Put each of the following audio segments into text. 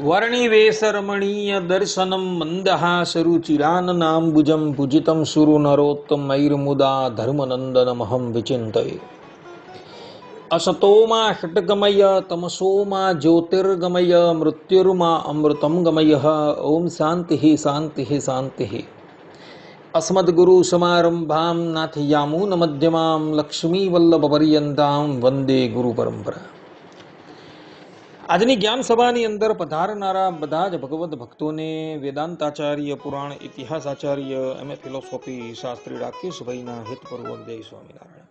वर्णिवेशरमणीय दर्शनं मन्दहासरुचिराननाम्बुजं पूजितं सुरनरोत्तमैर्मुदा धर्मनन्दनमहं विचिन्तये। असतो मा षट्गमय तमसो मा ज्योतिर्गमय मृत्युर्मा अमृतं गमय। ओम शान्तिः शान्तिः शान्तिः। अस्मद्गुरुसमारम्भां नाथयामुनमध्यमां लक्ष्मीवल्लभपर्यन्तां वन्दे गुरुपरम्परा। આજની જ્ઞાન સભાની અંદર પધારનારા બધા જ ભગવદ્ ભક્તોને વેદાંતાચાર્ય, પુરાણ ઇતિહાસાચાર્ય, એમએ ફિલોસોફી શાસ્ત્રી રાકેશભાઈના હિતપૂર્વક જય સ્વામિનારાયણ.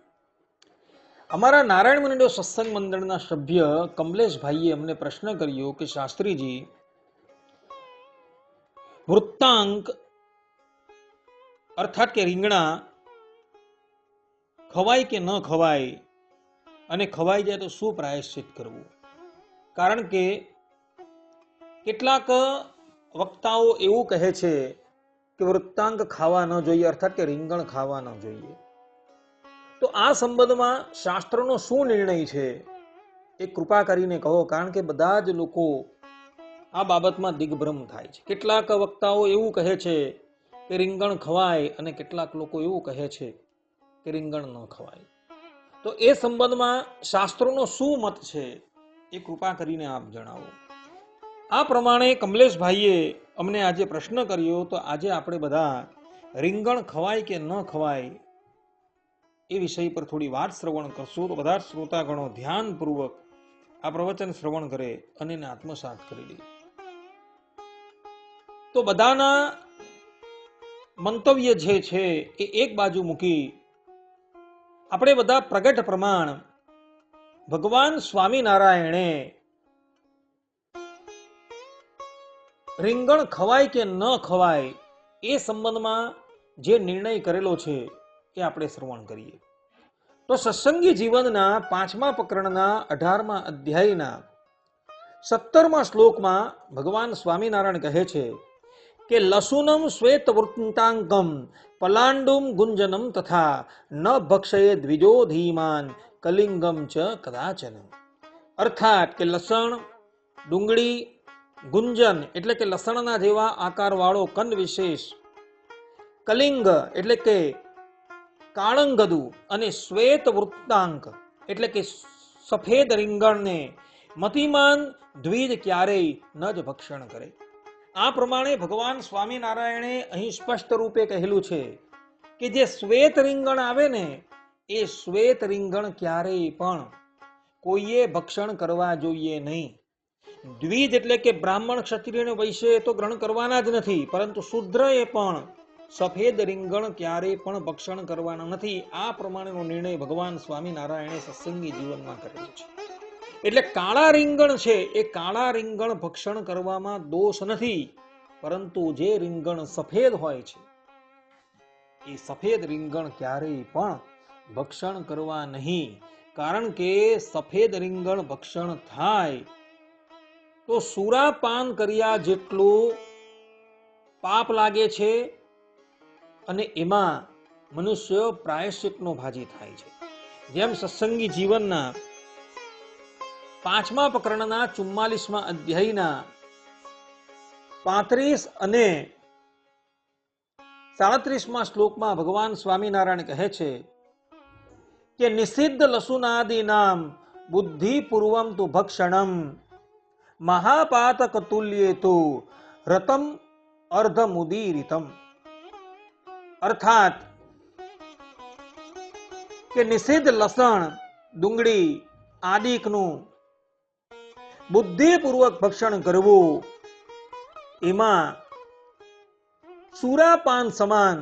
અમારા નારાયણ મંડળ સત્સંગ મંડળના સભ્ય કમલેશભાઈએ અમને પ્રશ્ન કર્યો કે શાસ્ત્રીજી, વૃત્તાંક અર્થાત કે રીંગણા ખવાય કે ન ખવાય, અને ખવાઈ જાય તો શું પ્રાયશ્ચિત કરવું? કારણ કે કેટલાક વક્તાઓ એવું કહે છે કે વૃત્તાંક ખાવા ન જોઈએ, અર્થાત કે રીંગણ ખાવા ન જોઈએ. તો આ સંબંધમાં શાસ્ત્રનો શું નિર્ણય છે એ કૃપા કરીને કહો, કારણ કે બધા જ લોકો આ બાબતમાં દિગ્ભ્રમ થાય છે. કેટલાક વક્તાઓ એવું કહે છે કે રીંગણ ખવાય, અને કેટલાક લોકો એવું કહે છે કે રીંગણ ન ખવાય. તો એ સંબંધમાં શાસ્ત્રોનો શું મત છે એ કૃપા કરીને આપ જણાવો. આ પ્રમાણે કમલેશભાઈએ અમને આજે પ્રશ્ન કર્યો, તો આજે આપણે બધા રીંગણ ખવાય કે ન ખવાય એ વિષય પર થોડી વાત શ્રવણ કરશું. તો બધા શ્રોતાગણો ધ્યાનપૂર્વક આ પ્રવચન શ્રવણ કરે અને એને આત્મસાત કરી લે. તો બધાના મંતવ્ય જે છે એ એક બાજુ મૂકી આપણે બધા પ્રગટ પ્રમાણ ભગવાન સ્વામિનારાયણે રીંગણ ખવાય કે ન ખવાય એ સંબંધમાં જે નિર્ણય કરેલો છે એ આપણે શ્રવણ કરીએ. તો સત્સંગી જીવનના 5મા પ્રકરણના 18મા અધ્યાયના 17મા શ્લોકમાં ભગવાન સ્વામિનારાયણ કહે છે કે લસુનમ શ્વેત વૃત્તાંકમ પલાંડુમ ગુંજનમ તથા ન ભક્ષયે દ્વિજો ધીમાન કલિંગમ ચ કદાચન. અર્થાત કે લસણ, ડુંગળી, ગુંજન એટલે કે લસણના જેવા આકારવાળો કંદ વિશેષ, કલિંગ એટલે કે કાળંગદુ, અને શ્વેત વૃત્તાંક એટલે કે સફેદ રીંગણને મતિમાન દ્વિજ ક્યારેય ન જ ભક્ષણ કરે. આ પ્રમાણે ભગવાન સ્વામિનારાયણે અહીં સ્પષ્ટ રૂપે કહેલું છે કે જે શ્વેત રીંગણ આવે ને એ શ્વેત રીંગણ ક્યારેય પણ કોઈએ ભક્ષણ કરવા જોઈએ નહીં. દ્વિજ એટલે કે બ્રાહ્મણ, ક્ષત્રિય અને વૈશ્ય તો ગ્રહણ કરવાના જ નથી, પરંતુ શૂદ્રએ પણ સફેદ રીંગણ ક્યારેય પણ ભક્ષણ કરવાના નથી. આ પ્રમાણેનો નિર્ણય ભગવાન સ્વામિનારાયણે સત્સંગી જીવનમાં કરેલો છે. એટલે કાળા રીંગણ છે એ કાળા રીંગણ ભક્ષણ કરવામાં દોષ નથી, પરંતુ જે રીંગણ સફેદ હોય છે એ સફેદ રીંગણ ક્યારેય પણ ભક્ષણ કરવા નહીં. કારણ કે સફેદ રીંગણ ભક્ષણ થાય તો સુરાપાન કર્યા જેટલું પાપ લાગે છે, અને એમાં મનુષ્ય પ્રાયશ્ચિતનો ભાજી થાય છે. જેમ સત્સંગી જીવનના 5મા પ્રકરણના 44મા અધ્યાયના 35 અને 37મા શ્લોકમાં ભગવાન સ્વામિનારાયણ કહે છે કે નિષિદ્ધ લસુનાદિ નામ બુદ્ધિપૂર્વમ તુ ભક્ષણમ મહાપાતક તુલ્યેતુ રતમ અર્ધમુદીરિતમ. અર્થાત કે નિષિદ્ધ લસણ, ડુંગળી આદિકનું બુદ્ધિપૂર્વક ભક્ષણ કરવું એમાં સુરાપાન સમાન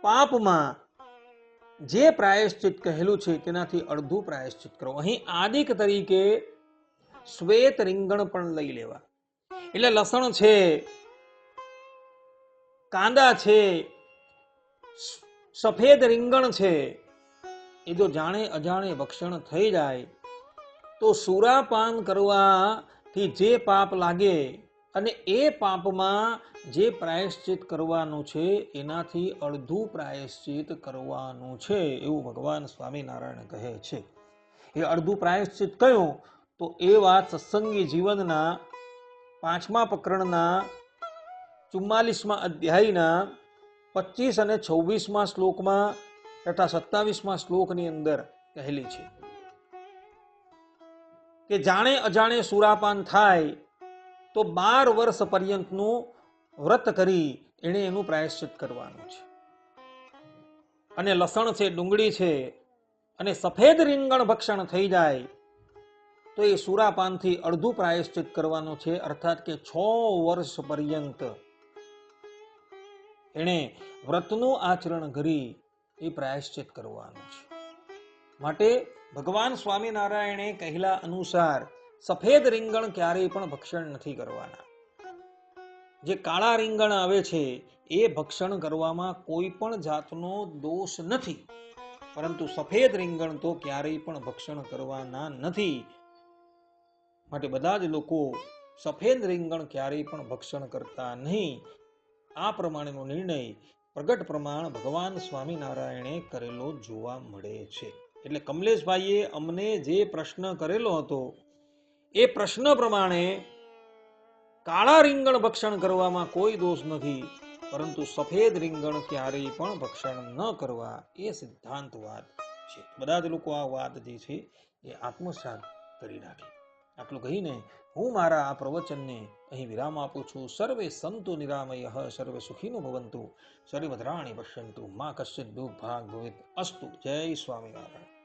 પાપમાં જે પ્રાયશ્ચિત કહેલું છે તેનાથી અડધું પ્રાયશ્ચિત કરો. અહીં આદિક તરીકે શ્વેત રીંગણ પણ લઈ લેવા. એટલે લસણ છે, કાંદા છે, સફેદ રીંગણ છે, એ જો જાણે અજાણે ભક્ષણ થઈ જાય તો સુરાપાન કરવાથી જે પાપ લાગે અને એ પાપમાં જે પ્રાયશ્ચિત કરવાનું છે એનાથી અડધું પ્રાયશ્ચિત કરવાનું છે એવું ભગવાન સ્વામિનારાયણ કહે છે. એ અડધું પ્રાયશ્ચિત કયું? તો એ વાત સત્સંગી જીવનના 5મા પ્રકરણના 44મા અધ્યાયના 25 અને 26મા શ્લોકમાં તથા 27મા શ્લોકની અંદર કહેલી છે કે જાણે અજાણે સુરાપાન થાય તો 12 વર્ષ પર્યંતનું વ્રત કરી એને એનું પ્રાયશ્ચિત કરવાનું છે. અને લસણ છે, ડુંગળી છે અને સફેદ રીંગણ ભક્ષણ થઈ જાય તો એ સુરાપાનથી અડધું પ્રાયશ્ચિત કરવાનું છે, અર્થાત કે 6 વર્ષ પર્યંત એને વ્રતનું આચરણ કરી એ પ્રાયશ્ચિત કરવાનું છે. માટે ભગવાન સ્વામિનારાયણે કહેલા અનુસાર સફેદ રીંગણ ક્યારેય પણ ભક્ષણ નથી કરવાના. જે કાળા રીંગણ આવે છે એ ભક્ષણ કરવામાં કોઈ પણ જાતનો દોષ નથી, પરંતુ સફેદ રીંગણ તો ક્યારેય પણ ભક્ષણ કરવાના નથી. માટે બધા જ લોકો સફેદ રીંગણ ક્યારેય પણ ભક્ષણ કરતા નહીં. આ પ્રમાણેનો નિર્ણય પ્રગટ પ્રમાણ ભગવાન સ્વામિનારાયણે કરેલો જોવા મળે છે. એટલે કમલેશભાઈએ અમને જે પ્રશ્ન કરેલો હતો એ પ્રશ્ન પ્રમાણે કાળા રીંગણ ભક્ષણ કરવામાં કોઈ દોષ નથી, પરંતુ સફેદ રીંગણ ક્યારેય પણ ભક્ષણ ન કરવા એ સિદ્ધાંત વાત છે. બધા જ લોકો આ વાત જે છે એ આત્મસાત કરી રાખે. આટલું કહીને હું મારા આ પ્રવચનને અહીં વિરામ આપું છું. સર્વે સંતુ નિરામયઃ, સર્વે સુખીનો ભવંતુ, સર્વે ભદ્રાણિ પશ્યન્તુ, મા કશ્ચિત દુઃખ ભાગ ભવેત અસ્તુ. જય સ્વામિનારાયણ.